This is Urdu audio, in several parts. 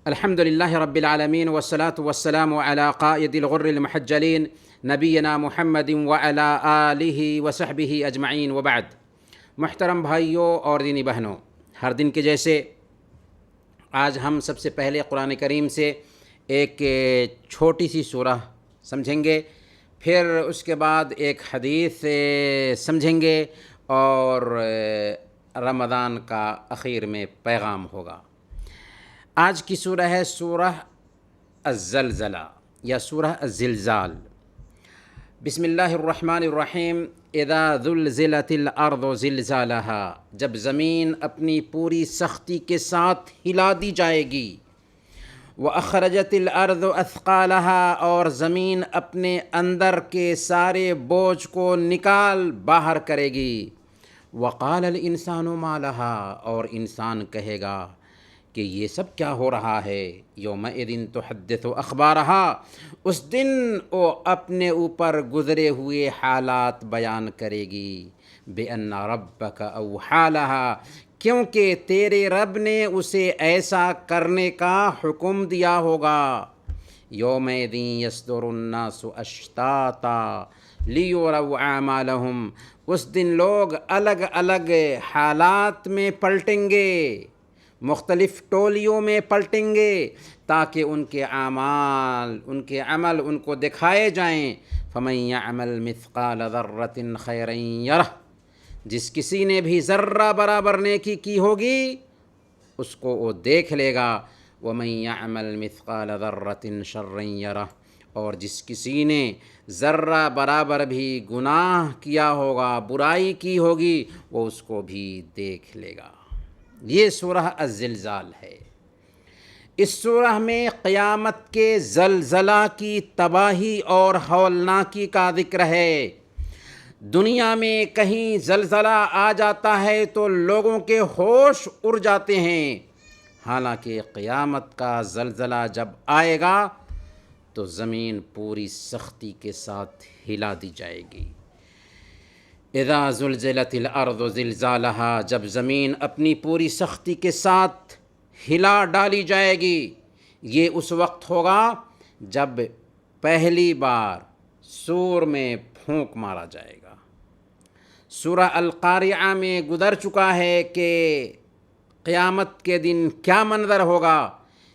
الحمد لله رب العالمين والصلاة والسلام على قائد الغر المحجلين نبينا محمد وعلى آلہ وصحبہ اجمعین وبعد۔ محترم بھائیوں اور دینی بہنوں، ہر دن کے جیسے آج ہم سب سے پہلے قرآن کریم سے ایک چھوٹی سی سورہ سمجھیں گے، پھر اس کے بعد ایک حدیث سمجھیں گے اور رمضان کا اخیر میں پیغام ہوگا۔ آج کی سورہ ہے سورہ الزلزلہ یا سورہ الزلزال۔ بسم اللہ الرحمن الرحیم۔ اذا زلزلت الارض زلزالہا، جب زمین اپنی پوری سختی کے ساتھ ہلا دی جائے گی۔ وَأَخْرَجَتِ الْأَرْضُ أَثْقَالَهَا، اور زمین اپنے اندر کے سارے بوجھ کو نکال باہر کرے گی۔ وَقَالَ الْإِنسَانُ مَا لَهَا، اور انسان کہے گا کہ یہ سب کیا ہو رہا ہے۔ یومئذ تحدث اخبارها، اس دن وہ اپنے اوپر گزرے ہوئے حالات بیان کرے گی۔ بِأَنَّ رَبَّكَ أَوْحَىٰ لَهَا، کیونکہ تیرے رب نے اسے ایسا کرنے کا حکم دیا ہوگا۔ یومئذ یصدر الناس اشتاتا لیروا اعمالهم، اس دن لوگ الگ الگ حالات میں پلٹیں گے، مختلف ٹولیوں میں پلٹیں گے تاکہ ان کے اعمال، ان کے عمل ان کو دکھائے جائیں۔ فمن یعمل مثقال ذرۃ خیرا یرہ، جس کسی نے بھی ذرہ برابر نیکی کی ہوگی اس کو وہ دیکھ لے گا۔ ومن یعمل مثقال ذرۃ شرا یرہ، اور جس کسی نے ذرہ برابر بھی گناہ کیا ہوگا، برائی کی ہوگی، وہ اس کو بھی دیکھ لے گا۔ یہ سورہ الزلزال ہے۔ اس سورہ میں قیامت کے زلزلہ کی تباہی اور ہولناکی کا ذکر ہے۔ دنیا میں کہیں زلزلہ آ جاتا ہے تو لوگوں کے ہوش اڑ جاتے ہیں، حالانکہ قیامت کا زلزلہ جب آئے گا تو زمین پوری سختی کے ساتھ ہلا دی جائے گی۔ اذا زلزلت الارض زلزالہا، جب زمین اپنی پوری سختی کے ساتھ ہلا ڈالی جائے گی، یہ اس وقت ہوگا جب پہلی بار سور میں پھونک مارا جائے گا۔ سورہ القاریعہ میں گزر چکا ہے کہ قیامت کے دن کیا منظر ہوگا۔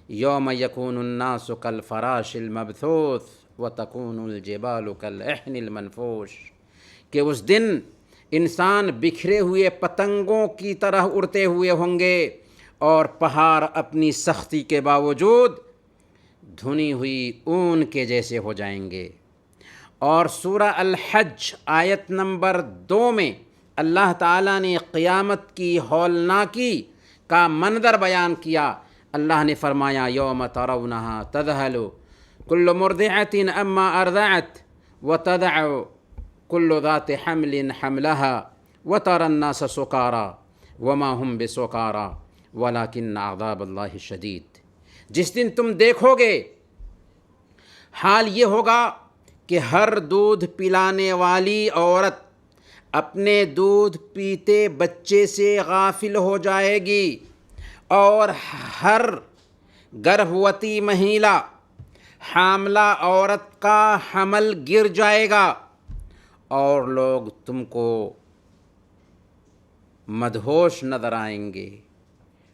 یوم یکون الناس کالفراش المبثوث وتکون الجبال کالعہن المنفوش، کہ اس دن انسان بکھرے ہوئے پتنگوں کی طرح اڑتے ہوئے ہوں گے اور پہاڑ اپنی سختی کے باوجود دھنی ہوئی اون کے جیسے ہو جائیں گے۔ اور سورہ الحج آیت نمبر 2 میں اللہ تعالیٰ نے قیامت کی ہولناکی کا منظر بیان کیا۔ اللہ نے فرمایا یوم ترونہا تذہل کل مرضعۃ اما ارضعت وتضع کل ذات حمل حملہا وتری الناس سکارا وما ہم بسکارا ولکن عذاب اللہ شدید۔ جس دن تم دیکھو گے حال یہ ہوگا کہ ہر دودھ پلانے والی عورت اپنے دودھ پیتے بچے سے غافل ہو جائے گی، اور ہر گربھوتی مہیلا، حاملہ عورت کا حمل گر جائے گا، اور لوگ تم کو مدہوش نظر آئیں گے،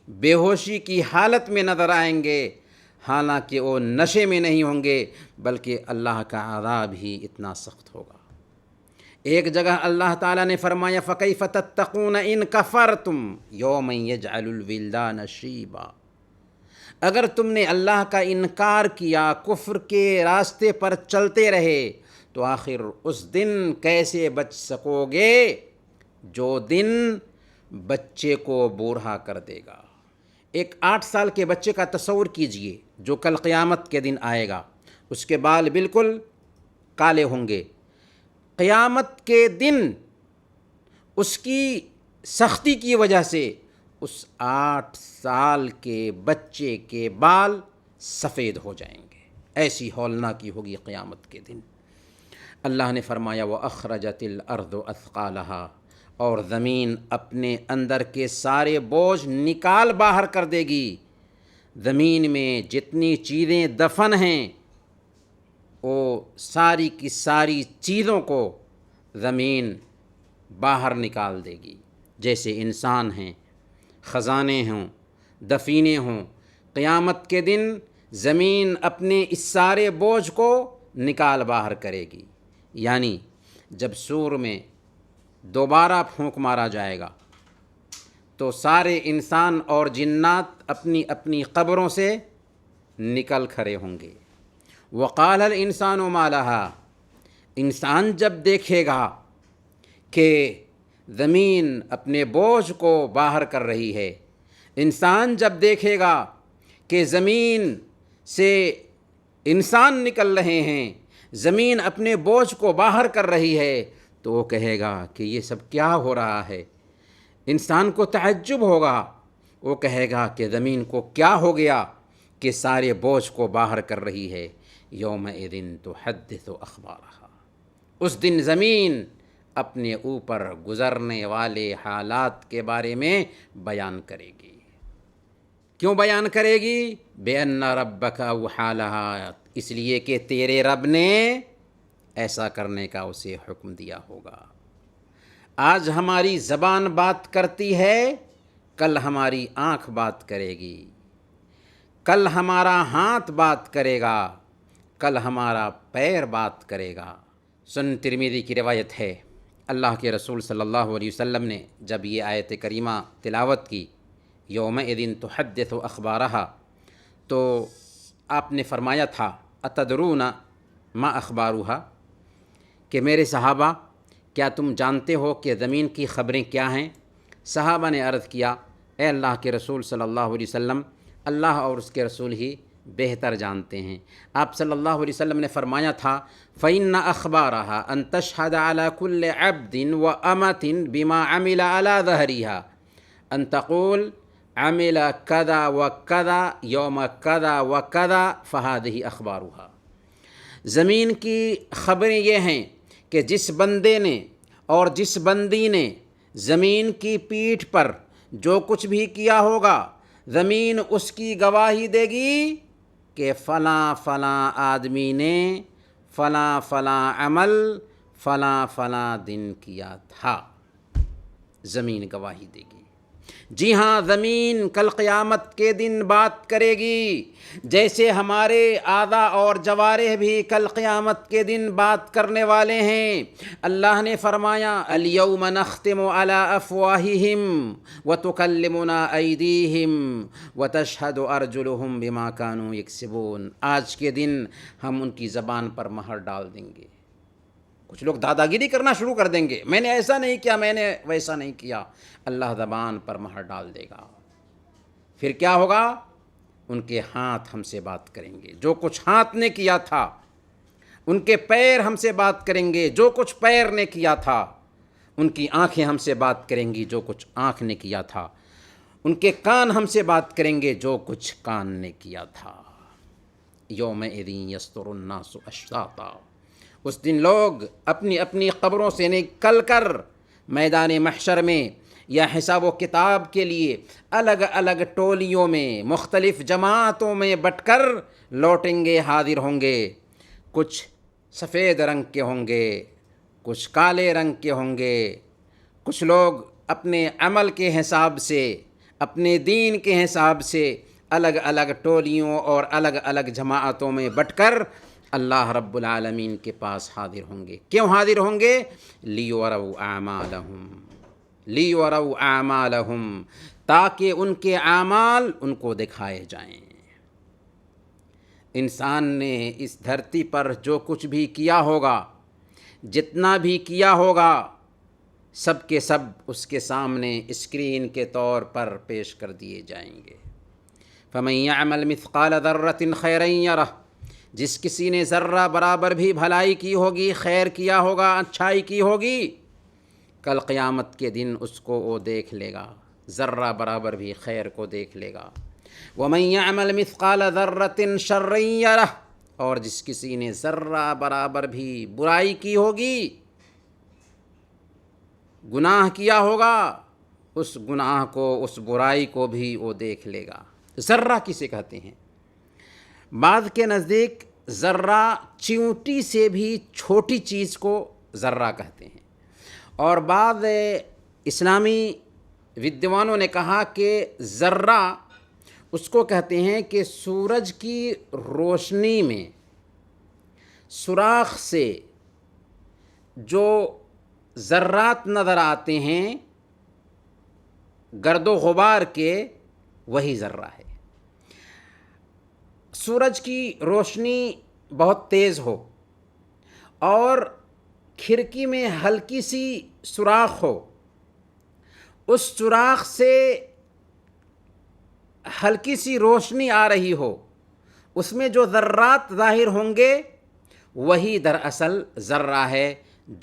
بے ہوشی کی حالت میں نظر آئیں گے، حالانکہ وہ نشے میں نہیں ہوں گے، بلکہ اللہ کا عذاب ہی اتنا سخت ہوگا۔ ایک جگہ اللہ تعالیٰ نے فرمایا فَكَيْفَ تَتَّقُونَ إِن كَفَرْتُمْ يَوْمًا يَجْعَلُ الْوِلْدَانَ شِيبًا، اگر تم نے اللہ کا انکار کیا، کفر کے راستے پر چلتے رہے، تو آخر اس دن کیسے بچ سکو گے جو دن بچے کو بوڑھا کر دے گا۔ ایک 8 سال کے بچے کا تصور کیجئے جو کل قیامت کے دن آئے گا، اس کے بال بالکل کالے ہوں گے۔ قیامت کے دن اس کی سختی کی وجہ سے اس 8 سال کے بچے کے بال سفید ہو جائیں گے، ایسی ہولناکی ہوگی قیامت کے دن۔ اللہ نے فرمایا وَأَخْرَجَتِ الْأَرْضُ أَثْقَالَهَا، اور زمین اپنے اندر کے سارے بوجھ نکال باہر کر دے گی۔ زمین میں جتنی چیزیں دفن ہیں وہ ساری کی ساری چیزوں کو زمین باہر نکال دے گی، جیسے انسان ہیں، خزانے ہوں، دفینے ہوں۔ قیامت کے دن زمین اپنے اس سارے بوجھ کو نکال باہر کرے گی، یعنی جب سور میں دوبارہ پھونک مارا جائے گا تو سارے انسان اور جنات اپنی اپنی قبروں سے نکل کھڑے ہوں گے۔ وقال الانسان ما لها، انسان جب دیکھے گا کہ زمین اپنے بوجھ کو باہر کر رہی ہے، انسان جب دیکھے گا کہ زمین سے انسان نکل رہے ہیں، زمین اپنے بوجھ کو باہر کر رہی ہے، تو وہ کہے گا کہ یہ سب کیا ہو رہا ہے۔ انسان کو تعجب ہوگا، وہ کہے گا کہ زمین کو کیا ہو گیا کہ سارے بوجھ کو باہر کر رہی ہے۔ یومئذ تحدث اخبارہا، اس دن زمین اپنے اوپر گزرنے والے حالات کے بارے میں بیان کرے گی۔ کیوں بیان کرے گی؟ بِأَنَّ رَبَّكَ أَوْحَىٰ لَهَا، اس لیے کہ تیرے رب نے ایسا کرنے کا اسے حکم دیا ہوگا۔ آج ہماری زبان بات کرتی ہے، کل ہماری آنکھ بات کرے گی، کل ہمارا ہاتھ بات کرے گا، کل ہمارا پیر بات کرے گا۔ سنن ترمذی کی روایت ہے، اللہ کے رسول صلی اللہ علیہ وسلم نے جب یہ آیت کریمہ تلاوت کی یومئذ تحدث اخبارہا، تو آپ نے فرمایا تھا اتدرون ما اخبارہا، کہ میرے صحابہ کیا تم جانتے ہو کہ زمین کی خبریں کیا ہیں؟ صحابہ نے عرض کیا اے اللہ کے رسول صلی اللہ علیہ وسلم، اللہ اور اس کے رسول ہی بہتر جانتے ہیں۔ آپ صلی اللہ علیہ وسلم نے فرمایا تھا فَإِنَّ أَخْبَارَهَا أَن تَشْهَدَ عَلَى كُلِّ عَبْدٍ وَأَمَةٍ بِمَا عَمِلَ عَلَى ظَهْرِهَا أَن تَقُولَ عَمِلَ كَذَا وَكَذَا يَوْمَ كَذَا وَكَذَا فَهَذِهِ أَخْبَارُهَا، زمین کی خبریں یہ ہیں کہ جس بندے نے اور جس بندی نے زمین کی پیٹھ پر جو کچھ بھی کیا ہوگا، زمین اس کی گواہی دے گی کہ فلاں فلاں آدمی نے فلاں فلاں عمل فلاں فلاں دن کیا تھا۔ زمین گواہی دے گی۔ جی ہاں، زمین کل قیامت کے دن بات کرے گی، جیسے ہمارے اعضاء اور جوارح بھی کل قیامت کے دن بات کرنے والے ہیں۔ اللہ نے فرمایا الیوم نختم علی افواہہم وتکلمنا ایدیہم وتشہد ارجلہم بما کانوا یکسبون، آج کے دن ہم ان کی زبان پر مہر ڈال دیں گے۔ کچھ لوگ دادا گیری کرنا شروع کر دیں گے، میں نے ایسا نہیں کیا، میں نے ویسا نہیں کیا۔ اللہ زبان پر مہر ڈال دے گا۔ پھر کیا ہوگا؟ ان کے ہاتھ ہم سے بات کریں گے، جو کچھ ہاتھ نے کیا تھا۔ ان کے پیر ہم سے بات کریں گے، جو کچھ پیر نے کیا تھا۔ ان کی آنکھیں ہم سے بات کریں گی، جو کچھ آنکھ نے کیا تھا۔ ان کے کان ہم سے بات کریں گے، جو کچھ کان نے کیا تھا۔ یومئذ یصدر الناس اشتاتا، اس دن لوگ اپنی اپنی قبروں سے نکل کر میدان محشر میں یا حساب و کتاب کے لیے الگ الگ ٹولیوں میں مختلف جماعتوں میں بٹ کر لوٹیں گے، حاضر ہوں گے۔ کچھ سفید رنگ کے ہوں گے، کچھ کالے رنگ کے ہوں گے، کچھ لوگ اپنے عمل کے حساب سے، اپنے دین کے حساب سے الگ الگ ٹولیوں اور الگ الگ جماعتوں میں بٹ کر اللہ رب العالمین کے پاس حاضر ہوں گے۔ کیوں حاضر ہوں گے؟ لیوروا اعمالہم، لیوروا اعمالہم، تاکہ ان کے اعمال ان کو دکھائے جائیں۔ انسان نے اس دھرتی پر جو کچھ بھی کیا ہوگا، جتنا بھی کیا ہوگا، سب کے سب اس کے سامنے اسکرین کے طور پر پیش کر دیے جائیں گے۔ فَمَن يَعْمَلْ مِثْقَالَ ذَرَّةٍ خَيْرًا يَرَهُ، جس کسی نے ذرہ برابر بھی بھلائی کی ہوگی، خیر کیا ہوگا، اچھائی کی ہوگی، کل قیامت کے دن اس کو وہ دیکھ لے گا، ذرہ برابر بھی خیر کو دیکھ لے گا۔ وَمَن يَعْمَلْ مِثْقَالَ ذَرَّةٍ شَرًّا يَرَهُ، اور جس کسی نے ذرہ برابر بھی برائی کی ہوگی، گناہ کیا ہوگا، اس گناہ کو، اس برائی کو بھی وہ دیکھ لے گا۔ ذرہ کسے کہتے ہیں؟ بعض کے نزدیک ذرہ چیونٹی سے بھی چھوٹی چیز کو ذرہ کہتے ہیں، اور بعض اسلامی ودوانوں نے کہا کہ ذرہ اس کو کہتے ہیں کہ سورج کی روشنی میں سوراخ سے جو ذرات نظر آتے ہیں گرد و غبار کے، وہی ذرہ ہے۔ سورج کی روشنی بہت تیز ہو اور کھڑکی میں ہلکی سی سوراخ ہو، اس سوراخ سے ہلکی سی روشنی آ رہی ہو، اس میں جو ذرات ظاہر ہوں گے وہی دراصل ذرہ ہے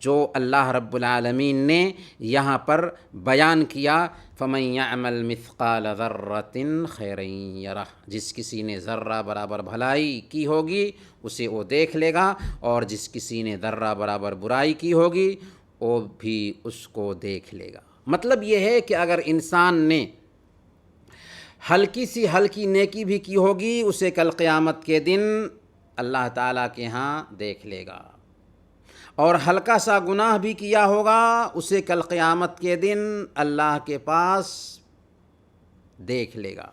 جو اللہ رب العالمین نے یہاں پر بیان کیا، فَمَن يَعْمَلْ مِثْقَالَ ذَرَّةٍ خَيْرًا يَرَهُ، جس کسی نے ذرہ برابر بھلائی کی ہوگی اسے وہ دیکھ لے گا، اور جس کسی نے ذرہ برابر برائی کی ہوگی وہ بھی اس کو دیکھ لے گا۔ مطلب یہ ہے کہ اگر انسان نے ہلکی سی ہلکی نیکی بھی کی ہوگی، اسے کل قیامت کے دن اللہ تعالیٰ کے ہاں دیکھ لے گا، اور ہلکا سا گناہ بھی کیا ہوگا اسے کل قیامت کے دن اللہ کے پاس دیکھ لے گا۔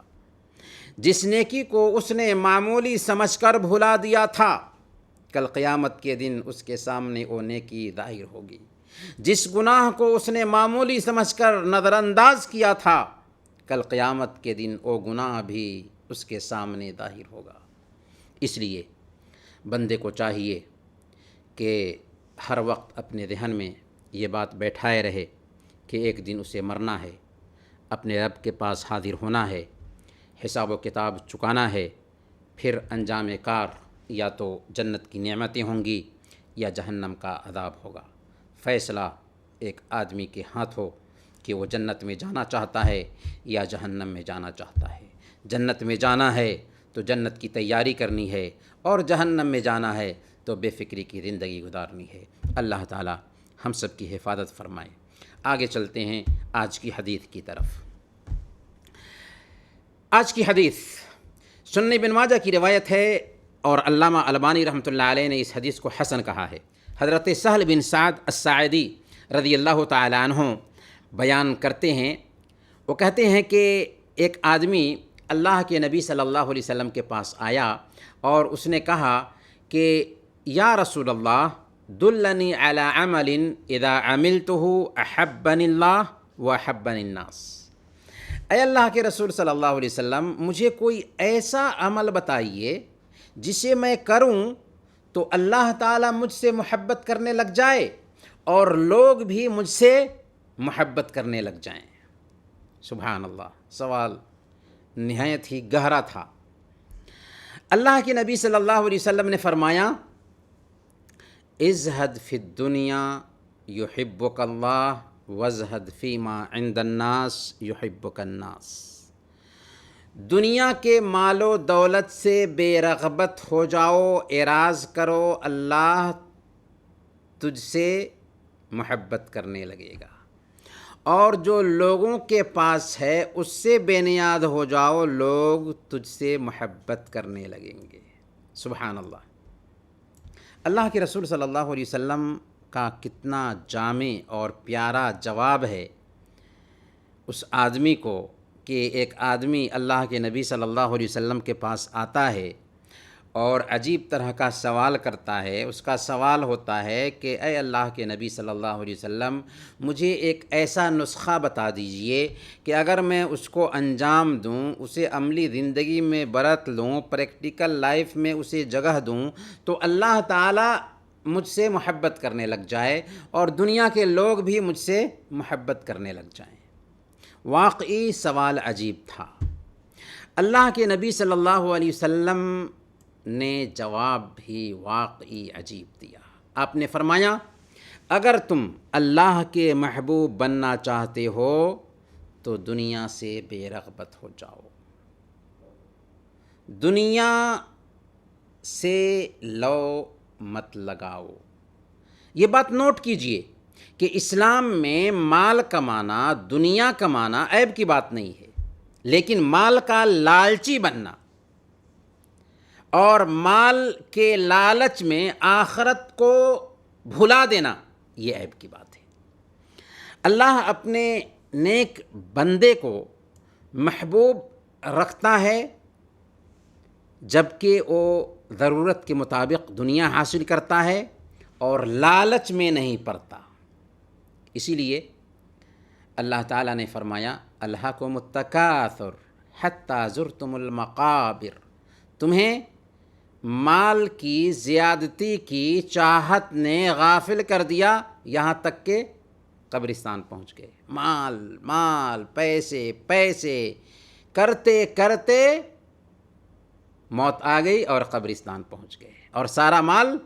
جس نیکی کو اس نے معمولی سمجھ کر بھلا دیا تھا، کل قیامت کے دن اس کے سامنے وہ نیکی ظاہر ہوگی۔ جس گناہ کو اس نے معمولی سمجھ کر نظر انداز کیا تھا، کل قیامت کے دن وہ گناہ بھی اس کے سامنے ظاہر ہوگا۔ اس لیے بندے کو چاہیے کہ ہر وقت اپنے ذہن میں یہ بات بیٹھائے رہے کہ ایک دن اسے مرنا ہے، اپنے رب کے پاس حاضر ہونا ہے، حساب و کتاب چکانا ہے، پھر انجام کار یا تو جنت کی نعمتیں ہوں گی یا جہنم کا عذاب ہوگا۔ فیصلہ ایک آدمی کے ہاتھ ہو کہ وہ جنت میں جانا چاہتا ہے یا جہنم میں جانا چاہتا ہے۔ جنت میں جانا ہے تو جنت کی تیاری کرنی ہے، اور جہنم میں جانا ہے تو بے فکری کی زندگی گزارنی ہے۔ اللہ تعالی ہم سب کی حفاظت فرمائے۔ آگے چلتے ہیں آج کی حدیث کی طرف۔ آج کی حدیث سنن ابن ماجہ کی روایت ہے، اور علامہ البانی رحمۃ اللہ علیہ نے اس حدیث کو حسن کہا ہے۔ حضرت سہل بن سعد الساعدی رضی اللہ تعالی عنہ بیان کرتے ہیں، وہ کہتے ہیں کہ ایک آدمی اللہ کے نبی صلی اللہ علیہ وسلم کے پاس آیا اور اس نے کہا کہ یا رسول اللہ دلنی علی عمل اذا عملته احبنی اللہ واحبنی الناس۔ اے اللہ کے رسول صلی اللہ علیہ وسلم، مجھے کوئی ایسا عمل بتائیے جسے میں کروں تو اللہ تعالیٰ مجھ سے محبت کرنے لگ جائے اور لوگ بھی مجھ سے محبت کرنے لگ جائیں۔ سبحان اللہ، سوال نہایت ہی گہرا تھا۔ اللہ کے نبی صلی اللہ علیہ وسلم نے فرمایا، ازہد فی الدنیا یحبک اللہ وازہد فیما عند الناس یحبک الناس۔ دنیا کے مال و دولت سے بے رغبت ہو جاؤ، اعراض کرو، اللہ تجھ سے محبت کرنے لگے گا، اور جو لوگوں کے پاس ہے اس سے بے نیاز ہو جاؤ، لوگ تجھ سے محبت کرنے لگیں گے۔ سبحان اللہ۔ اللہ کے رسول صلی اللہ علیہ وسلم کا کتنا جامع اور پیارا جواب ہے اس آدمی کو، کہ ایک آدمی اللہ کے نبی صلی اللہ علیہ وسلم کے پاس آتا ہے اور عجیب طرح کا سوال کرتا ہے۔ اس کا سوال ہوتا ہے کہ اے اللہ کے نبی صلی اللہ علیہ وسلم، مجھے ایک ایسا نسخہ بتا دیجئے کہ اگر میں اس کو انجام دوں، اسے عملی زندگی میں برت لوں، پریکٹیکل لائف میں اسے جگہ دوں، تو اللہ تعالیٰ مجھ سے محبت کرنے لگ جائے اور دنیا کے لوگ بھی مجھ سے محبت کرنے لگ جائیں۔ واقعی سوال عجیب تھا۔ اللہ کے نبی صلی اللہ علیہ وسلم نے جواب بھی واقعی عجیب دیا۔ آپ نے فرمایا، اگر تم اللہ کے محبوب بننا چاہتے ہو تو دنیا سے بے رغبت ہو جاؤ۔ دنیا سے لو مت لگاؤ۔ یہ بات نوٹ کیجئے کہ اسلام میں مال کمانا، دنیا کمانا عیب کی بات نہیں ہے، لیکن مال کا لالچی بننا اور مال کے لالچ میں آخرت کو بھلا دینا یہ عیب کی بات ہے۔ اللہ اپنے نیک بندے کو محبوب رکھتا ہے جبکہ وہ ضرورت کے مطابق دنیا حاصل کرتا ہے اور لالچ میں نہیں پڑتا۔ اسی لیے اللہ تعالیٰ نے فرمایا الہاکم التکاثر حتی زرتم المقابر، تمہیں مال کی زیادتی کی چاہت نے غافل کر دیا یہاں تک کہ قبرستان پہنچ گئے۔ مال مال، پیسے پیسے کرتے کرتے موت آ گئی اور قبرستان پہنچ گئے، اور سارا مال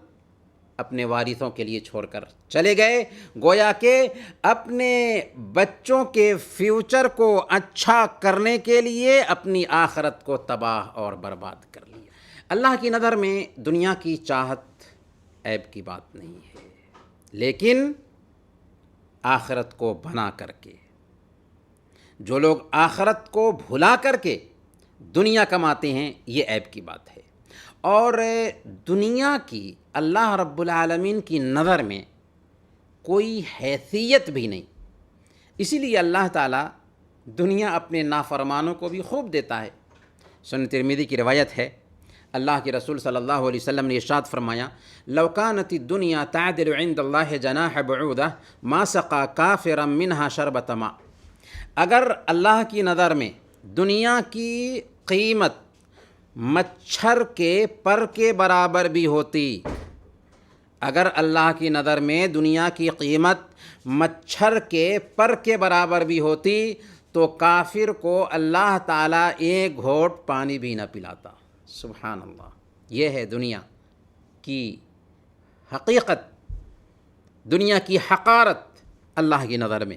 اپنے وارثوں کے لیے چھوڑ کر چلے گئے، گویا کہ اپنے بچوں کے فیوچر کو اچھا کرنے کے لیے اپنی آخرت کو تباہ اور برباد کر لیا۔ اللہ کی نظر میں دنیا کی چاہت عیب کی بات نہیں ہے، لیکن آخرت کو بنا کر کے، جو لوگ آخرت کو بھلا کر کے دنیا کماتے ہیں یہ عیب کی بات ہے۔ اور دنیا کی اللہ رب العالمین کی نظر میں کوئی حیثیت بھی نہیں، اسی لیے اللہ تعالیٰ دنیا اپنے نافرمانوں کو بھی خوب دیتا ہے۔ سنن ترمذی کی روایت ہے، اللہ کے رسول صلی اللہ علیہ وسلم نے ارشاد فرمایا لو كانت الدنيا تعدل عند الله جناح بعوضة ما سقى كافرا منها شربة ماء، اگر اللہ کی نظر میں دنیا کی قیمت مچھر کے پر کے برابر بھی ہوتی، اگر اللہ کی نظر میں دنیا کی قیمت مچھر کے پر کے برابر بھی ہوتی تو کافر کو اللہ تعالیٰ ایک گھونٹ پانی بھی نہ پلاتا۔ سبحان اللہ، یہ ہے دنیا کی حقیقت، دنیا کی حقارت اللہ کی نظر میں۔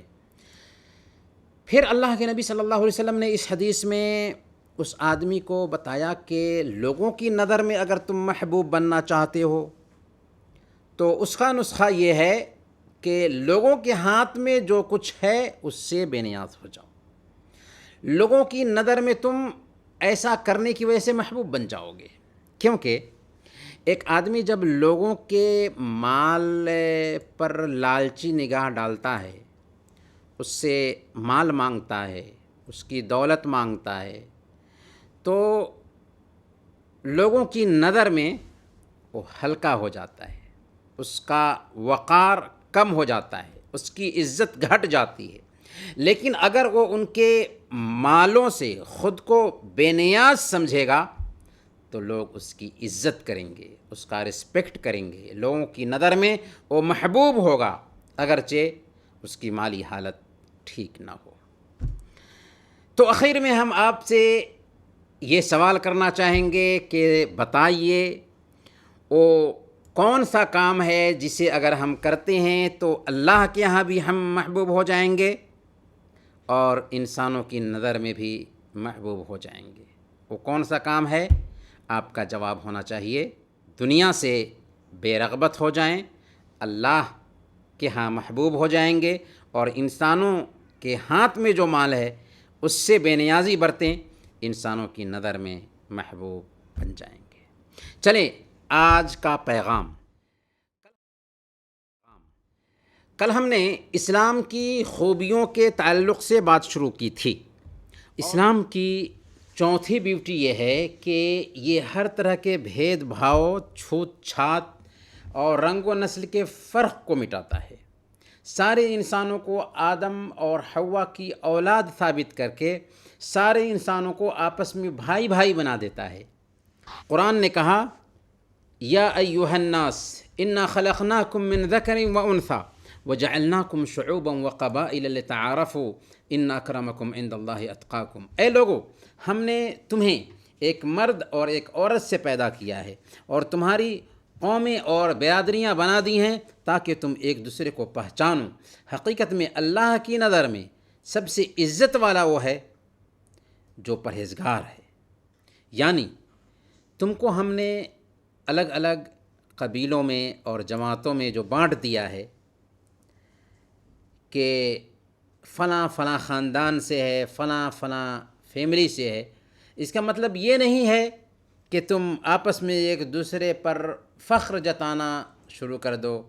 پھر اللہ کے نبی صلی اللہ علیہ وسلم نے اس حدیث میں اس آدمی کو بتایا کہ لوگوں کی نظر میں اگر تم محبوب بننا چاہتے ہو تو اس کا نسخہ یہ ہے کہ لوگوں کے ہاتھ میں جو کچھ ہے اس سے بے نیاز ہو جاؤ۔ لوگوں کی نظر میں تم ایسا کرنے کی وجہ سے محبوب بن جاؤ گے، کیونکہ ایک آدمی جب لوگوں کے مال پر لالچی نگاہ ڈالتا ہے، اس سے مال مانگتا ہے، اس کی دولت مانگتا ہے، تو لوگوں کی نظر میں وہ ہلکا ہو جاتا ہے، اس کا وقار کم ہو جاتا ہے، اس کی عزت گھٹ جاتی ہے۔ لیکن اگر وہ ان کے مالوں سے خود کو بے نیاز سمجھے گا تو لوگ اس کی عزت کریں گے، اس کا رسپیکٹ کریں گے، لوگوں کی نظر میں وہ محبوب ہوگا اگرچہ اس کی مالی حالت ٹھیک نہ ہو۔ تو آخر میں ہم آپ سے یہ سوال کرنا چاہیں گے کہ بتائیے وہ کون سا کام ہے جسے اگر ہم کرتے ہیں تو اللہ کے ہاں بھی ہم محبوب ہو جائیں گے اور انسانوں کی نظر میں بھی محبوب ہو جائیں گے؟ وہ کون سا کام ہے؟ آپ کا جواب ہونا چاہیے دنیا سے بے رغبت ہو جائیں، اللہ کے ہاں محبوب ہو جائیں گے، اور انسانوں کے ہاتھ میں جو مال ہے اس سے بے نیازی برتیں، انسانوں کی نظر میں محبوب بن جائیں گے۔ چلیں آج کا پیغام، کل ہم نے اسلام کی خوبیوں کے تعلق سے بات شروع کی تھی۔ اسلام کی چوتھی بیوٹی یہ ہے کہ یہ ہر طرح کے بھید بھاؤ، چھوت چھات اور رنگ و نسل کے فرق کو مٹاتا ہے، سارے انسانوں کو آدم اور حوا کی اولاد ثابت کر کے سارے انسانوں کو آپس میں بھائی بھائی بنا دیتا ہے۔ قرآن نے کہا یا ایھا الناس انا خلقناکم من ذکر و انثی وجعلناکم شعوبا وقبائل لتعارفوا ان اکرمکم عند اللہ اتقاکم، اے لوگو ہم نے تمہیں ایک مرد اور ایک عورت سے پیدا کیا ہے اور تمہاری قومیں اور برادریاں بنا دی ہیں تاکہ تم ایک دوسرے کو پہچانو۔ حقیقت میں اللہ کی نظر میں سب سے عزت والا وہ ہے جو پرہیزگار ہے، یعنی تم کو ہم نے الگ الگ قبیلوں میں اور جماعتوں میں جو بانٹ دیا ہے کہ فلاں فلاں خاندان سے ہے، فلاں فلاں فیملی سے ہے، اس کا مطلب یہ نہیں ہے کہ تم آپس میں ایک دوسرے پر فخر جتانا شروع کر دو،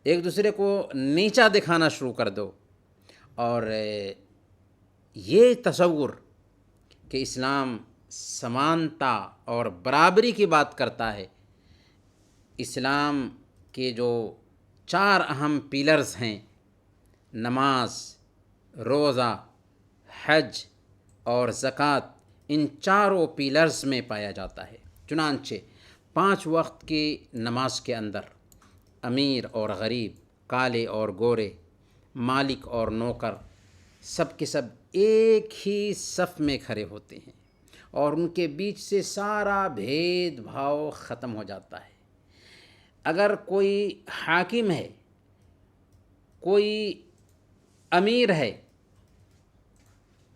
ایک دوسرے کو نیچا دکھانا شروع کر دو۔ اور یہ تصور کہ اسلام سمانتا اور برابری کی بات کرتا ہے، اسلام کے جو 4 اہم پیلرز ہیں، نماز، روزہ، حج اور زکوٰۃ، ان چاروں پیلرز میں پایا جاتا ہے۔ چنانچہ 5 وقت کی نماز کے اندر امیر اور غریب، کالے اور گورے، مالک اور نوکر، سب کے سب ایک ہی صف میں کھڑے ہوتے ہیں اور ان کے بیچ سے سارا بھید بھاؤ ختم ہو جاتا ہے۔ اگر کوئی حاکم ہے، کوئی امیر ہے،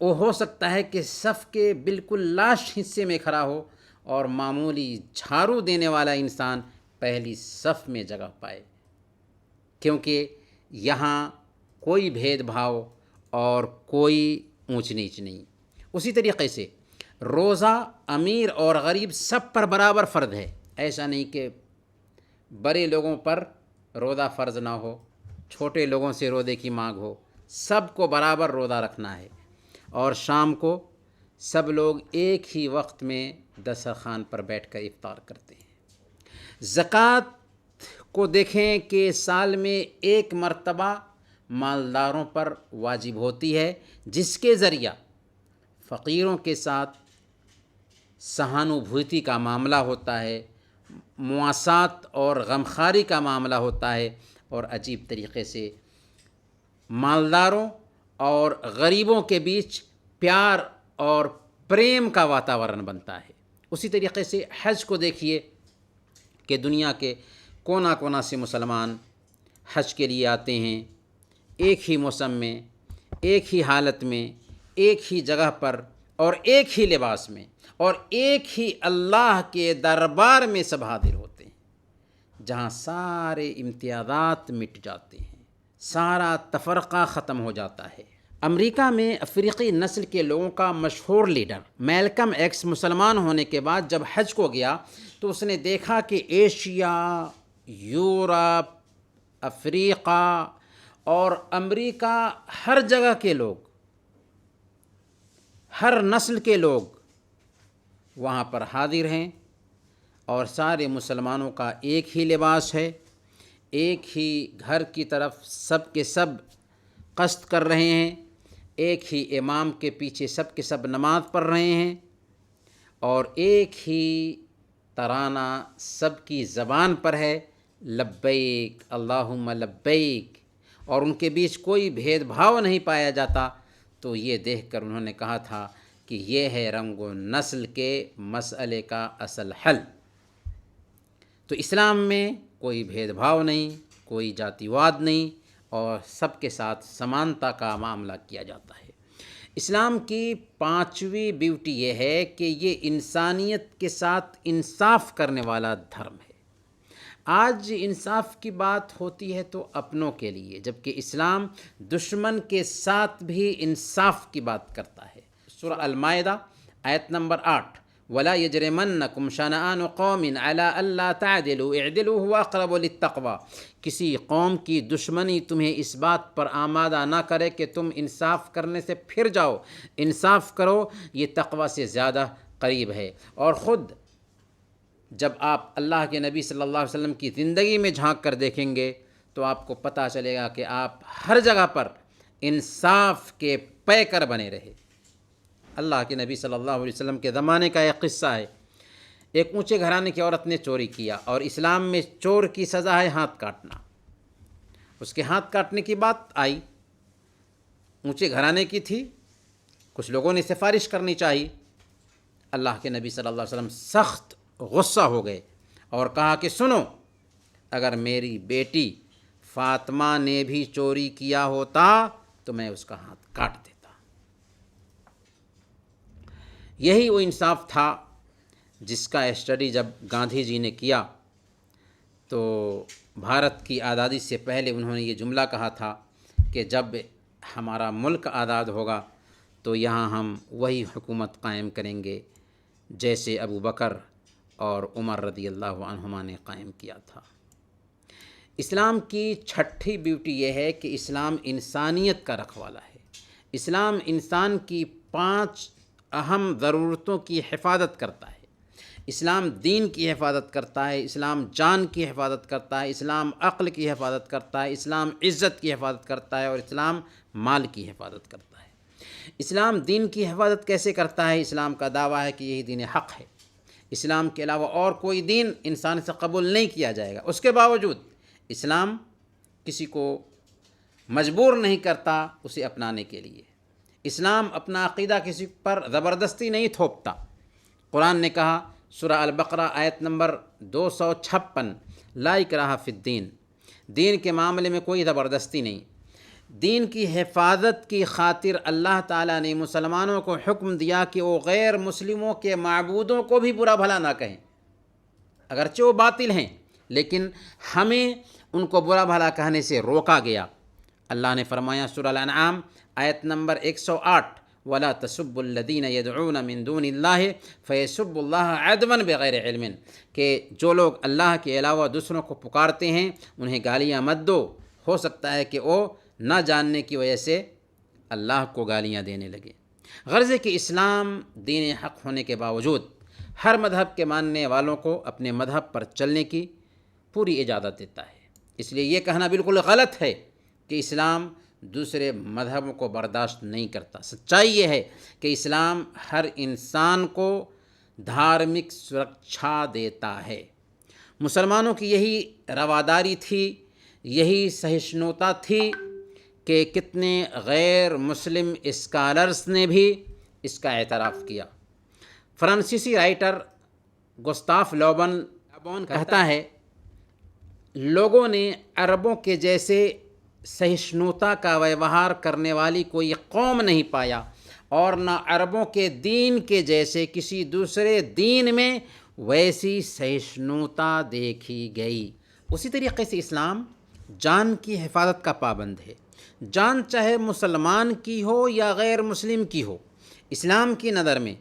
وہ ہو سکتا ہے کہ صف کے بالکل لاسٹ حصے میں کھڑا ہو اور معمولی جھاڑو دینے والا انسان پہلی صف میں جگہ پائے، کیونکہ یہاں کوئی بھید بھاؤ اور کوئی اونچ نیچ نہیں۔ اسی طریقے سے روزہ امیر اور غریب سب پر برابر فرض ہے۔ ایسا نہیں کہ بڑے لوگوں پر روزہ فرض نہ ہو، چھوٹے لوگوں سے روزے کی مانگ ہو، سب کو برابر روزہ رکھنا ہے۔ اور شام کو سب لوگ ایک ہی وقت میں دسترخوان پر بیٹھ کر افطار کرتے ہیں۔ زکوٰۃ کو دیکھیں کہ سال میں ایک مرتبہ مالداروں پر واجب ہوتی ہے، جس کے ذریعہ فقیروں کے ساتھ سہانوبھوتی کا معاملہ ہوتا ہے، مواسات اور غمخواری کا معاملہ ہوتا ہے، اور عجیب طریقے سے مالداروں اور غریبوں کے بیچ پیار اور پریم کا واتاورن بنتا ہے۔ اسی طریقے سے حج کو دیکھیے کہ دنیا کے کونا کونا سے مسلمان حج کے لیے آتے ہیں، ایک ہی موسم میں، ایک ہی حالت میں، ایک ہی جگہ پر اور ایک ہی لباس میں اور ایک ہی اللہ کے دربار میں سب حاضر ہوتے ہیں، جہاں سارے امتیازات مٹ جاتے ہیں، سارا تفرقہ ختم ہو جاتا ہے۔ امریکہ میں افریقی نسل کے لوگوں کا مشہور لیڈر میلکم ایکس مسلمان ہونے کے بعد جب حج کو گیا تو اس نے دیکھا کہ ایشیا، یورپ، افریقہ اور امریکہ، ہر جگہ کے لوگ، ہر نسل کے لوگ وہاں پر حاضر ہیں، اور سارے مسلمانوں کا ایک ہی لباس ہے، ایک ہی گھر کی طرف سب کے سب قصد کر رہے ہیں، ایک ہی امام کے پیچھے سب کے سب نماز پڑھ رہے ہیں، اور ایک ہی ترانہ سب کی زبان پر ہے، لبیک اللہم لبیک، اور ان کے بیچ کوئی بھید بھاؤ نہیں پایا جاتا۔ تو یہ دیکھ کر انہوں نے کہا تھا کہ یہ ہے رنگ و نسل کے مسئلے کا اصل حل۔ تو اسلام میں کوئی بھید بھاؤ نہیں، کوئی جاتی واد نہیں، اور سب کے ساتھ سمانتا کا معاملہ کیا جاتا ہے۔ اسلام کی 5ویں بیوٹی یہ ہے کہ یہ انسانیت کے ساتھ انصاف کرنے والا دھرم ہے۔ آج انصاف کی بات ہوتی ہے تو اپنوں کے لیے، جبکہ اسلام دشمن کے ساتھ بھی انصاف کی بات کرتا ہے۔ سورہ المائدہ آیت نمبر 8، وَلَا يَجْرِمَنَّكُمْ شَنَآنُ قَوْمٍ عَلَىٰ أَلَّا تَعْدِلُوا اعْدِلُوا هُوَ أَقْرَبُ لِلتَّقْوَىٰ۔ کسی قوم کی دشمنی تمہیں اس بات پر آمادہ نہ کرے کہ تم انصاف کرنے سے پھر جاؤ، انصاف کرو، یہ تقوی سے زیادہ قریب ہے۔ اور خود جب آپ اللہ کے نبی صلی اللہ علیہ وسلم کی زندگی میں جھانک کر دیکھیں گے تو آپ کو پتہ چلے گا کہ آپ ہر جگہ پر انصاف کے پیکر بنے رہے۔ اللہ کے نبی صلی اللہ علیہ وسلم کے زمانے کا ایک قصہ ہے۔ ایک اونچے گھرانے کی عورت نے چوری کیا، اور اسلام میں چور کی سزا ہے ہاتھ کاٹنا۔ اس کے ہاتھ کاٹنے کی بات آئی، اونچے گھرانے کی تھی، کچھ لوگوں نے سفارش کرنی چاہی۔ اللہ کے نبی صلی اللہ علیہ وسلم سخت غصہ ہو گئے اور کہا کہ سنو، اگر میری بیٹی فاطمہ نے بھی چوری کیا ہوتا تو میں اس کا ہاتھ کاٹ دیتا۔ یہی وہ انصاف تھا جس کا اسٹڈی جب گاندھی جی نے کیا تو بھارت کی آزادی سے پہلے انہوں نے یہ جملہ کہا تھا کہ جب ہمارا ملک آزاد ہوگا تو یہاں ہم وہی حکومت قائم کریں گے جیسے ابو بکر اور عمر رضی اللہ عنہما نے قائم کیا تھا۔ اسلام کی چھٹی بیوٹی یہ ہے کہ اسلام انسانیت کا رکھوالا ہے۔ اسلام انسان کی 5 اہم ضرورتوں کی حفاظت کرتا ہے۔ اسلام دین کی حفاظت کرتا ہے، اسلام جان کی حفاظت کرتا ہے، اسلام عقل کی حفاظت کرتا ہے، اسلام عزت کی حفاظت کرتا ہے، اور اسلام مال کی حفاظت کرتا ہے۔ اسلام دین کی حفاظت کیسے کرتا ہے؟ اسلام کا دعویٰ ہے کہ یہی دین حق ہے، اسلام کے علاوہ اور کوئی دین انسان سے قبول نہیں کیا جائے گا۔ اس کے باوجود اسلام کسی کو مجبور نہیں کرتا اسے اپنانے کے لیے۔ اسلام اپنا عقیدہ کسی پر زبردستی نہیں تھوپتا۔ قرآن نے کہا سورہ البقرہ آیت نمبر 256، لا اکراہ فی الدین، دین کے معاملے میں کوئی زبردستی نہیں۔ دین کی حفاظت کی خاطر اللہ تعالیٰ نے مسلمانوں کو حکم دیا کہ وہ غیر مسلموں کے معبودوں کو بھی برا بھلا نہ کہیں، اگرچہ وہ باطل ہیں، لیکن ہمیں ان کو برا بھلا کہنے سے روکا گیا۔ اللہ نے فرمایا سورہ الانعام آیت نمبر 108، وَلَا تَسُبُّوا الَّذِينَ يَدْعُونَ مِن دُونِ اللَّهِ فَيَسُبُّوا اللَّهَ عَدْوًا بِغَيْرِ عِلْمٍ، کہ جو لوگ اللہ کے علاوہ دوسروں کو پکارتے ہیں انہیں گالیاں مت دو، ہو سکتا ہے کہ وہ نہ جاننے کی وجہ سے اللہ کو گالیاں دینے لگے۔ غرض ہے کہ اسلام دین حق ہونے کے باوجود ہر مذہب کے ماننے والوں کو اپنے مذہب پر چلنے کی پوری اجازت دیتا ہے۔ اس لیے یہ کہنا بالکل غلط ہے کہ اسلام دوسرے مذہبوں کو برداشت نہیں کرتا۔ سچائی یہ ہے کہ اسلام ہر انسان کو دھارمک سرکشا دیتا ہے۔ مسلمانوں کی یہی رواداری تھی، یہی سہشنوتا تھی کہ کتنے غیر مسلم اسکالرز نے بھی اس کا اعتراف کیا۔ فرانسیسی رائٹر گستاف لوبن کہتا ہے، لوگوں نے عربوں کے جیسے سہشنوتا کا ویوہار کرنے والی کوئی قوم نہیں پایا، اور نہ عربوں کے دین کے جیسے کسی دوسرے دین میں ویسی سہشنوتا دیکھی گئی۔ اسی طریقے سے اسلام جان کی حفاظت کا پابند ہے، جان چاہے مسلمان کی ہو یا غیر مسلم کی ہو۔ اسلام کی نظر میں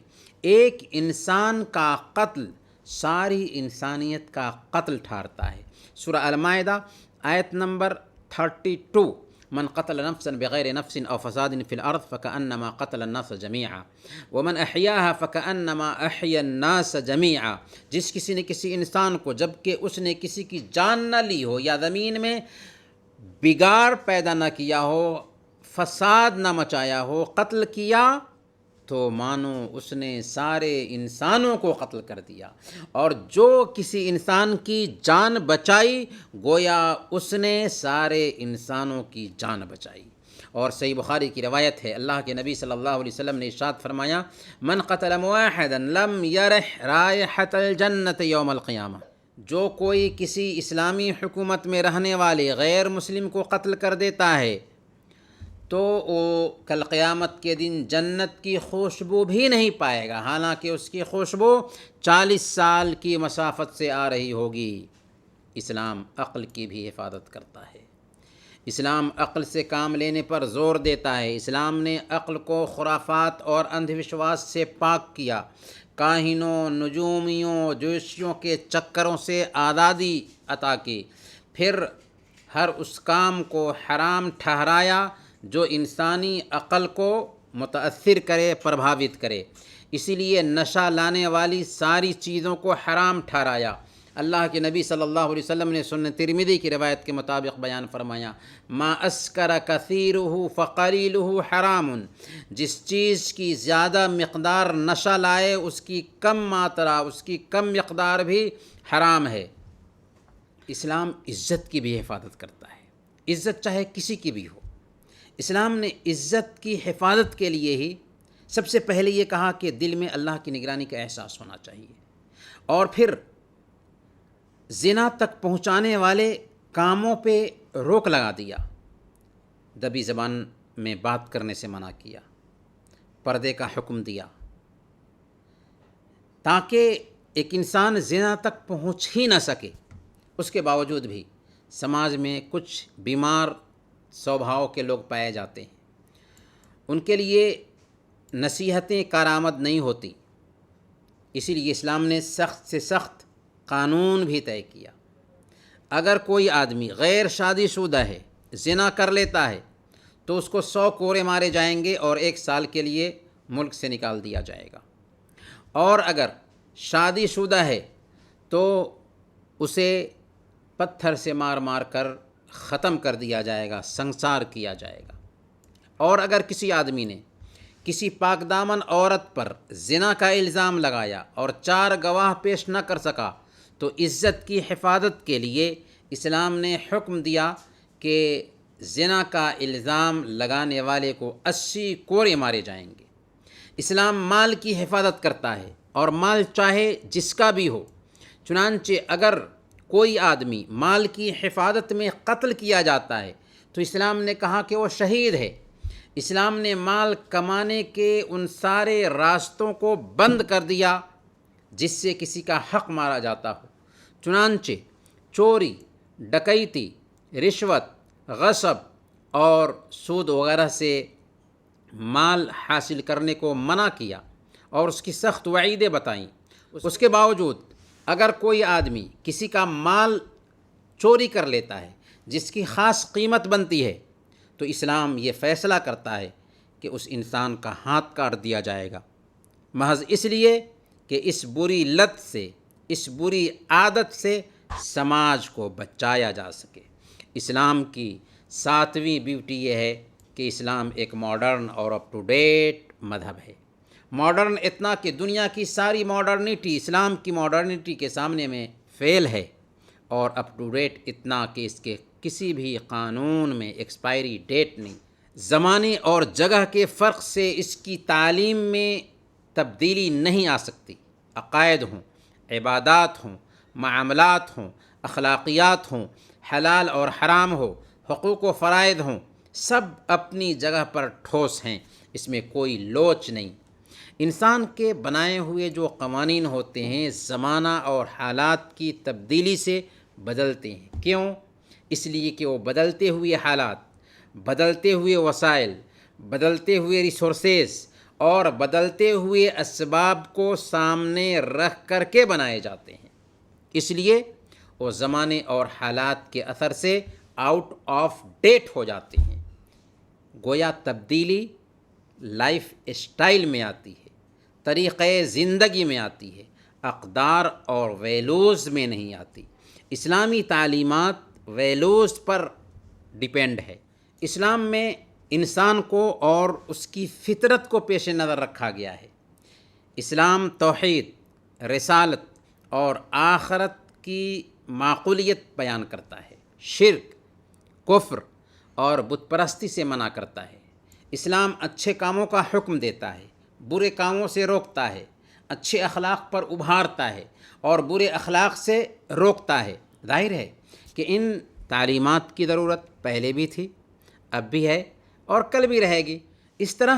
ایک انسان کا قتل ساری انسانیت کا قتل ٹھہرتا ہے۔ سورہ المائدہ آیت نمبر 32، من قتل نفسا بغیر نفس او فساد فی الارض فکأنما قتل الناس جمیعا ومن احیاها فکأنما احیا الناس جمیعا، جس کسی نے کسی انسان کو جبکہ اس نے کسی کی جان نہ لی ہو یا زمین میں بگاڑ پیدا نہ کیا ہو، فساد نہ مچایا ہو، قتل کیا تو مانو اس نے سارے انسانوں کو قتل کر دیا، اور جو کسی انسان کی جان بچائی گویا اس نے سارے انسانوں کی جان بچائی۔ اور صحیح بخاری کی روایت ہے، اللہ کے نبی صلی اللہ علیہ وسلم نے ارشاد فرمایا، من قتل موحدا لم یرح رائحۃ الجنۃ یوم القیامہ، جو کوئی کسی اسلامی حکومت میں رہنے والے غیر مسلم کو قتل کر دیتا ہے تو وہ کل قیامت کے دن جنت کی خوشبو بھی نہیں پائے گا، حالانکہ اس کی خوشبو 40 سال کی مسافت سے آ رہی ہوگی۔ اسلام عقل کی بھی حفاظت کرتا ہے، اسلام عقل سے کام لینے پر زور دیتا ہے۔ اسلام نے عقل کو خرافات اور اندھ وشواس سے پاک کیا، کاہنوں، نجومیوں، جوشیوں کے چکروں سے آزادی عطا کی، پھر ہر اس کام کو حرام ٹھہرایا جو انسانی عقل کو متاثر کرے، پربھاوت کرے۔ اسی لیے نشہ لانے والی ساری چیزوں کو حرام ٹھہرایا۔ اللہ کے نبی صلی اللہ علیہ وسلم نے سنن ترمذی کی روایت کے مطابق بیان فرمایا، ما اسکر کثیرہ فقلیلہ حرام، جس چیز کی زیادہ مقدار نشہ لائے اس کی کم ماترا، اس کی کم مقدار بھی حرام ہے۔ اسلام عزت کی بھی حفاظت کرتا ہے، عزت چاہے کسی کی بھی ہو۔ اسلام نے عزت کی حفاظت کے لیے ہی سب سے پہلے یہ کہا کہ دل میں اللہ کی نگرانی کا احساس ہونا چاہیے، اور پھر زنا تک پہنچانے والے کاموں پہ روک لگا دیا، دبی زبان میں بات کرنے سے منع کیا، پردے کا حکم دیا، تاکہ ایک انسان زنا تک پہنچ ہی نہ سکے۔ اس کے باوجود بھی سماج میں کچھ بیمار سوبھاؤ کے لوگ پائے جاتے ہیں، ان کے لیے نصیحتیں کارآمد نہیں ہوتی، اسی لیے اسلام نے سخت سے سخت قانون بھی طے کیا۔ اگر کوئی آدمی غیر شادی شدہ ہے، زنا کر لیتا ہے، تو اس کو 100 کوڑے مارے جائیں گے اور 1 سال کے لیے ملک سے نکال دیا جائے گا، اور اگر شادی شدہ ہے تو اسے پتھر سے مار مار کر ختم کر دیا جائے گا، سنسار کیا جائے گا۔ اور اگر کسی آدمی نے کسی پاک دامن عورت پر زنا کا الزام لگایا اور 4 گواہ پیش نہ کر سکا تو عزت کی حفاظت کے لیے اسلام نے حکم دیا کہ زنا کا الزام لگانے والے کو 80 کوڑے مارے جائیں گے۔ اسلام مال کی حفاظت کرتا ہے، اور مال چاہے جس کا بھی ہو، چنانچہ اگر کوئی آدمی مال کی حفاظت میں قتل کیا جاتا ہے تو اسلام نے کہا کہ وہ شہید ہے۔ اسلام نے مال کمانے کے ان سارے راستوں کو بند کر دیا جس سے کسی کا حق مارا جاتا ہو، چنانچہ چوری، ڈکیتی، رشوت، غصب اور سود وغیرہ سے مال حاصل کرنے کو منع کیا اور اس کی سخت وعیدیں بتائیں۔ اس کے باوجود اگر کوئی آدمی کسی کا مال چوری کر لیتا ہے جس کی خاص قیمت بنتی ہے تو اسلام یہ فیصلہ کرتا ہے کہ اس انسان کا ہاتھ کاٹ دیا جائے گا، محض اس لیے کہ اس بری لت سے، اس بری عادت سے سماج کو بچایا جا سکے۔ اسلام کی 7ویں بیوٹی یہ ہے کہ اسلام ایک ماڈرن اور اپ ٹو ڈیٹ مذہب ہے۔ ماڈرن اتنا کہ دنیا کی ساری ماڈرنٹی اسلام کی ماڈرنٹی کے سامنے میں فیل ہے، اور اپ ٹو ڈیٹ اتنا کہ اس کے کسی بھی قانون میں ایکسپائری ڈیٹ نہیں۔ زمانے اور جگہ کے فرق سے اس کی تعلیم میں تبدیلی نہیں آ سکتی۔ عقائد ہوں، عبادات ہوں، معاملات ہوں، اخلاقیات ہوں، حلال اور حرام ہو، حقوق و فرائض ہوں، سب اپنی جگہ پر ٹھوس ہیں، اس میں کوئی لوچ نہیں۔ انسان کے بنائے ہوئے جو قوانین ہوتے ہیں زمانہ اور حالات کی تبدیلی سے بدلتے ہیں۔ کیوں؟ اس لیے کہ وہ بدلتے ہوئے حالات، بدلتے ہوئے وسائل، بدلتے ہوئے ریسورسز اور بدلتے ہوئے اسباب کو سامنے رکھ کر کے بنائے جاتے ہیں، اس لیے وہ زمانے اور حالات کے اثر سے آؤٹ آف ڈیٹ ہو جاتے ہیں۔ گویا تبدیلی لائف اسٹائل میں آتی ہے، طریقۂ زندگی میں آتی ہے، اقدار اور ویلوز میں نہیں آتی۔ اسلامی تعلیمات ویلوز پر ڈیپینڈ ہے۔ اسلام میں انسان کو اور اس کی فطرت کو پیش نظر رکھا گیا ہے۔ اسلام توحید، رسالت اور آخرت کی معقولیت بیان کرتا ہے، شرک، کفر اور بت پرستی سے منع کرتا ہے۔ اسلام اچھے کاموں کا حکم دیتا ہے، برے کاموں سے روکتا ہے، اچھے اخلاق پر ابھارتا ہے اور برے اخلاق سے روکتا ہے۔ ظاہر ہے کہ ان تعلیمات کی ضرورت پہلے بھی تھی، اب بھی ہے اور کل بھی رہے گی۔ اس طرح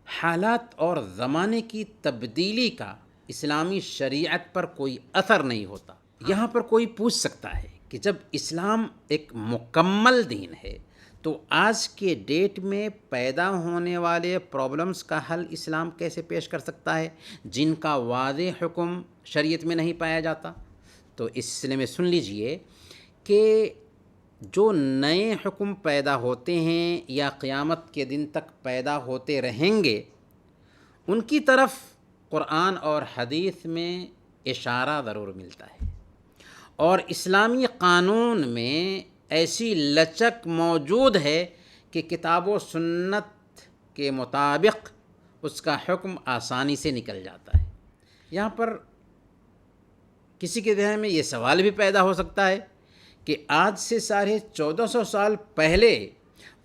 حالات اور زمانے کی تبدیلی کا اسلامی شریعت پر کوئی اثر نہیں ہوتا۔ یہاں پر کوئی پوچھ سکتا ہے کہ جب اسلام ایک مکمل دین ہے تو آج کے ڈیٹ میں پیدا ہونے والے پرابلمز کا حل اسلام کیسے پیش کر سکتا ہے جن کا واضح حکم شریعت میں نہیں پایا جاتا؟ تو اس سلسلے میں سن لیجئے کہ جو نئے حکم پیدا ہوتے ہیں یا قیامت کے دن تک پیدا ہوتے رہیں گے، ان کی طرف قرآن اور حدیث میں اشارہ ضرور ملتا ہے، اور اسلامی قانون میں ایسی لچک موجود ہے کہ کتاب و سنت کے مطابق اس کا حکم آسانی سے نکل جاتا ہے۔ یہاں پر کسی کے ذہن میں یہ سوال بھی پیدا ہو سکتا ہے کہ آج سے 1450 سال پہلے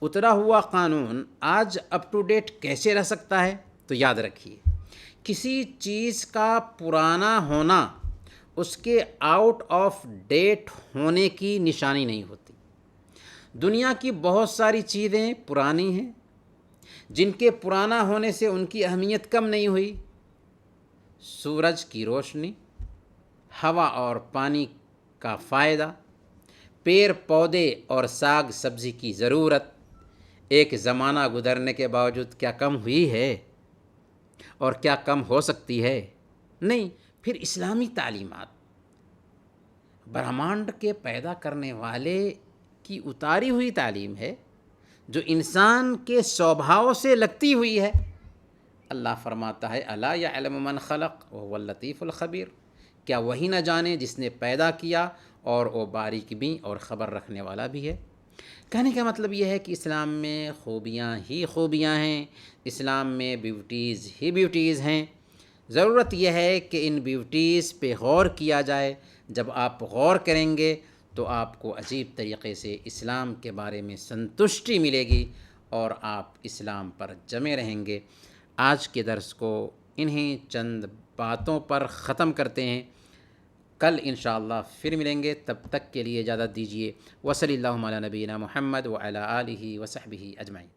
اترا ہوا قانون آج اپ ٹو ڈیٹ کیسے رہ سکتا ہے؟ تو یاد رکھیے، کسی چیز کا پرانا ہونا اس کے آؤٹ آف ڈیٹ ہونے کی نشانی نہیں ہوتی۔ دنیا کی بہت ساری چیزیں پرانی ہیں جن کے پرانا ہونے سے ان کی اہمیت کم نہیں ہوئی۔ سورج کی روشنی، ہوا اور پانی کا فائدہ، پیڑ پودے اور ساگ سبزی کی ضرورت ایک زمانہ گزرنے کے باوجود کیا کم ہوئی ہے اور کیا کم ہو سکتی ہے؟ نہیں، پھر اسلامی تعلیمات برہمانڈ کے پیدا کرنے والے کی اتاری ہوئی تعلیم ہے جو انسان کے سوبھاؤ سے لگتی ہوئی ہے۔ اللہ فرماتا ہے الا یعلم من خلق وهو اللطیف الخبیر، کیا وہی نہ جانے جس نے پیدا کیا اور وہ باریک بھی اور خبر رکھنے والا بھی ہے۔ کہنے کا مطلب یہ ہے کہ اسلام میں خوبیاں ہی خوبیاں ہیں، اسلام میں بیوٹیز ہی بیوٹیز ہیں۔ ضرورت یہ ہے کہ ان بیوٹیز پہ غور کیا جائے۔ جب آپ غور کریں گے تو آپ کو عجیب طریقے سے اسلام کے بارے میں سنتشٹی ملے گی اور آپ اسلام پر جمے رہیں گے۔ آج کے درس کو انہیں چند باتوں پر ختم کرتے ہیں، کل انشاءاللہ پھر ملیں گے، تب تک کے لیے اجازت دیجیے۔ وصلی اللہم علی نبینا محمد وعلی آلہ وصحبہ اجمعین۔